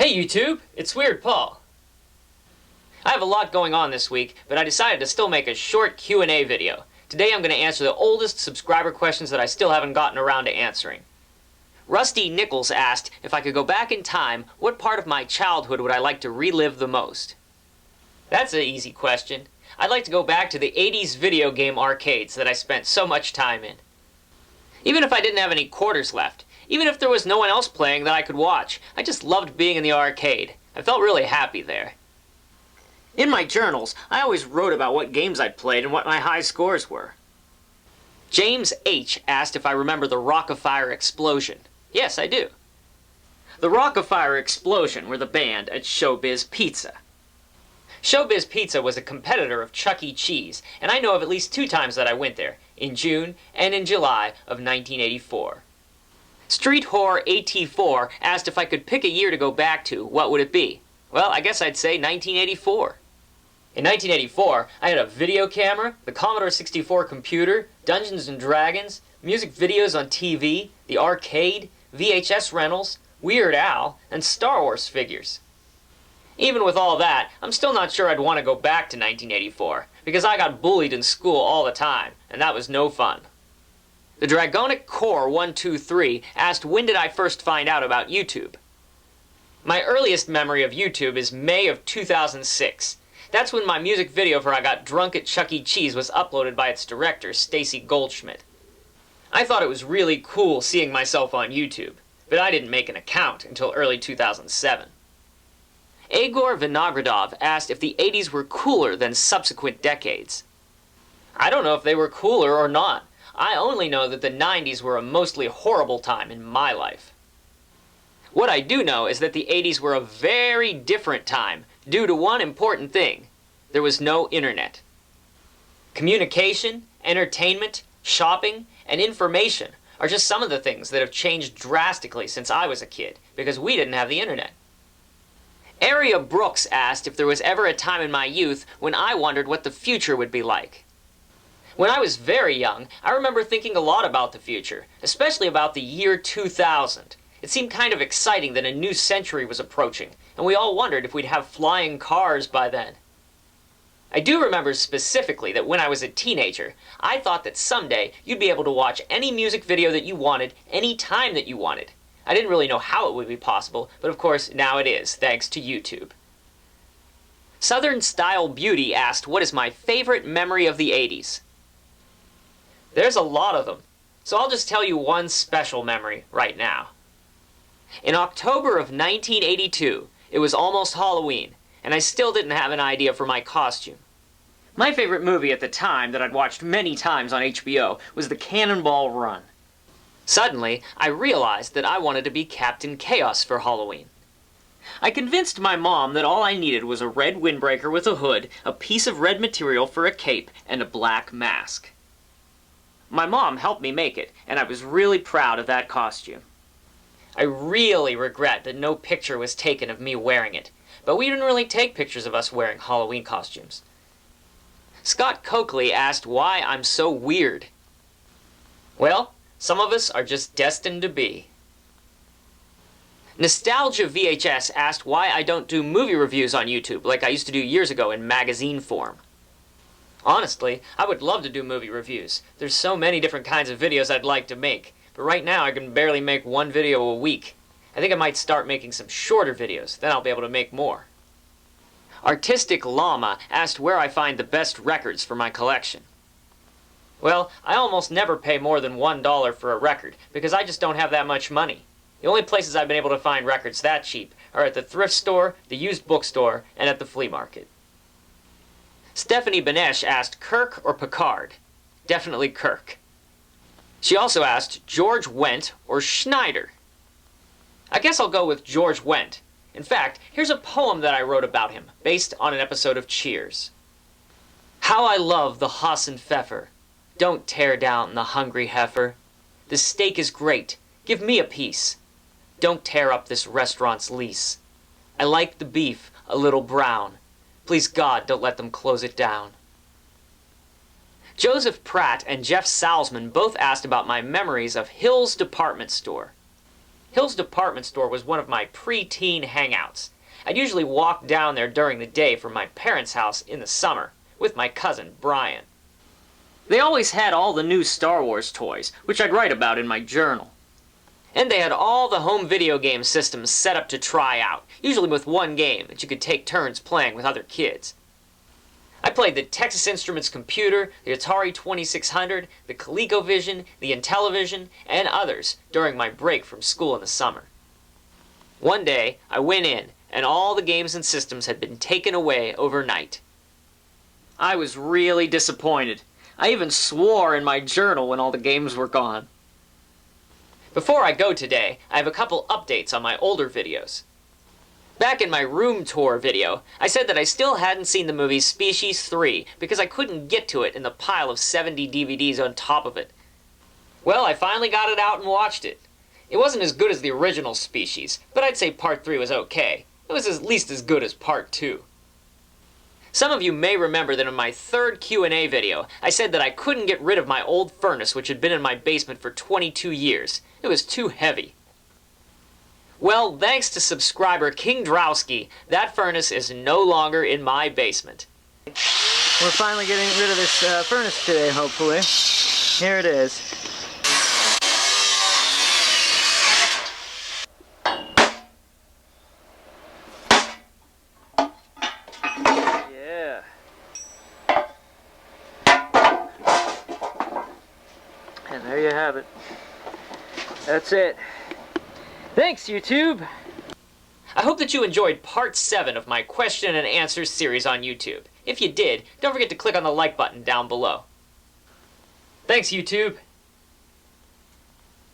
Hey YouTube, it's Weird Paul. I have a lot going on this week, but I decided to still make a short Q&A video. Today I'm going to answer the oldest subscriber questions that I still haven't gotten around to answering. Rusty Nichols asked if I could go back in time, what part of my childhood would I like to relive the most? That's an easy question. I'd like to go back to the 80s video game arcades that I spent so much time in. Even if I didn't have any quarters left, even if there was no one else playing that I could watch, I just loved being in the arcade. I felt really happy there. In my journals, I always wrote about what games I'd played and what my high scores were. James H. asked if I remember the Rock-afire Explosion. Yes, I do. The Rock-afire Explosion were the band at Showbiz Pizza. Showbiz Pizza was a competitor of Chuck E. Cheese, and I know of at least 2 times that I went there, in June and in July of 1984. Street Whore AT4 asked if I could pick a year to go back to, what would it be? Well, I guess I'd say 1984. In 1984, I had a video camera, the Commodore 64 computer, Dungeons & Dragons, music videos on TV, the arcade, VHS rentals, Weird Al, and Star Wars figures. Even with all that, I'm still not sure I'd want to go back to 1984, because I got bullied in school all the time, and that was no fun. The Dragonic Core 123 asked when did I first find out about YouTube? My earliest memory of YouTube is May of 2006. That's when my music video for I Got Drunk at Chuck E. Cheese was uploaded by its director, Stacy Goldschmidt. I thought it was really cool seeing myself on YouTube, but I didn't make an account until early 2007. Egor Vinogradov asked if the 80s were cooler than subsequent decades. I don't know if they were cooler or not. I only know that the 90s were a mostly horrible time in my life. What I do know is that the 80s were a very different time due to one important thing. There was no internet. Communication, entertainment, shopping, and information are just some of the things that have changed drastically since I was a kid because we didn't have the internet. Aria Brooks asked if there was ever a time in my youth when I wondered what the future would be like. When I was very young, I remember thinking a lot about the future, especially about the year 2000. It seemed kind of exciting that a new century was approaching, and we all wondered if we'd have flying cars by then. I do remember specifically that when I was a teenager, I thought that someday you'd be able to watch any music video that you wanted, any time that you wanted. I didn't really know how it would be possible, but of course now it is, thanks to YouTube. Southern Style Beauty asked what is my favorite memory of the 80s? There's a lot of them, so I'll just tell you one special memory right now. In October of 1982, it was almost Halloween, and I still didn't have an idea for my costume. My favorite movie at the time that I'd watched many times on HBO was the Cannonball Run. Suddenly, I realized that I wanted to be Captain Chaos for Halloween. I convinced my mom that all I needed was a red windbreaker with a hood, a piece of red material for a cape, and a black mask. My mom helped me make it, and I was really proud of that costume. I really regret that no picture was taken of me wearing it, but we didn't really take pictures of us wearing Halloween costumes. Scott Coakley asked why I'm so weird. Well, some of us are just destined to be. Nostalgia VHS asked why I don't do movie reviews on YouTube like I used to do years ago in magazine form. Honestly, I would love to do movie reviews. There's so many different kinds of videos I'd like to make, but right now I can barely make one video a week. I think I might start making some shorter videos, then I'll be able to make more. Artistic Llama asked where I find the best records for my collection. Well, I almost never pay more than $1 for a record, because I just don't have that much money. The only places I've been able to find records that cheap are at the thrift store, the used bookstore, and at the flea market. Stephanie Benesh asked Kirk or Picard? Definitely Kirk. She also asked George Wendt or Schneider? I guess I'll go with George Wendt. In fact, here's a poem that I wrote about him, based on an episode of Cheers. How I love the Haas and Pfeffer. Don't tear down the hungry heifer. The steak is great. Give me a piece. Don't tear up this restaurant's lease. I like the beef a little brown. Please God, don't let them close it down. Joseph Pratt and Jeff Salzman both asked about my memories of Hill's Department Store. Hill's department store was one of my pre-teen hangouts. I'd usually walk down there during the day from my parents' house in the summer, with my cousin Brian. They always had all the new Star Wars toys, which I'd write about in my journal. And they had all the home video game systems set up to try out, usually with one game that you could take turns playing with other kids. I played the Texas Instruments computer, the Atari 2600, the ColecoVision, the Intellivision, and others during my break from school in the summer. One day, I went in, and all the games and systems had been taken away overnight. I was really disappointed. I even swore in my journal when all the games were gone. Before I go today, I have a couple updates on my older videos. Back in my room tour video, I said that I still hadn't seen the movie Species 3 because I couldn't get to it in the pile of 70 DVDs on top of it. Well, I finally got it out and watched it. It wasn't as good as the original Species, but I'd say Part 3 was okay. It was at least as good as Part 2. Some of you may remember that in my third Q&A video, I said that I couldn't get rid of my old furnace which had been in my basement for 22 years. It was too heavy. Well, thanks to subscriber King Drowski, that furnace is no longer in my basement. We're finally getting rid of this furnace today, hopefully. Here it is. Yeah. And there you have it. That's it. Thanks, YouTube! I hope that you enjoyed Part 7 of my question and answers series on YouTube. If you did, don't forget to click on the like button down below. Thanks, YouTube!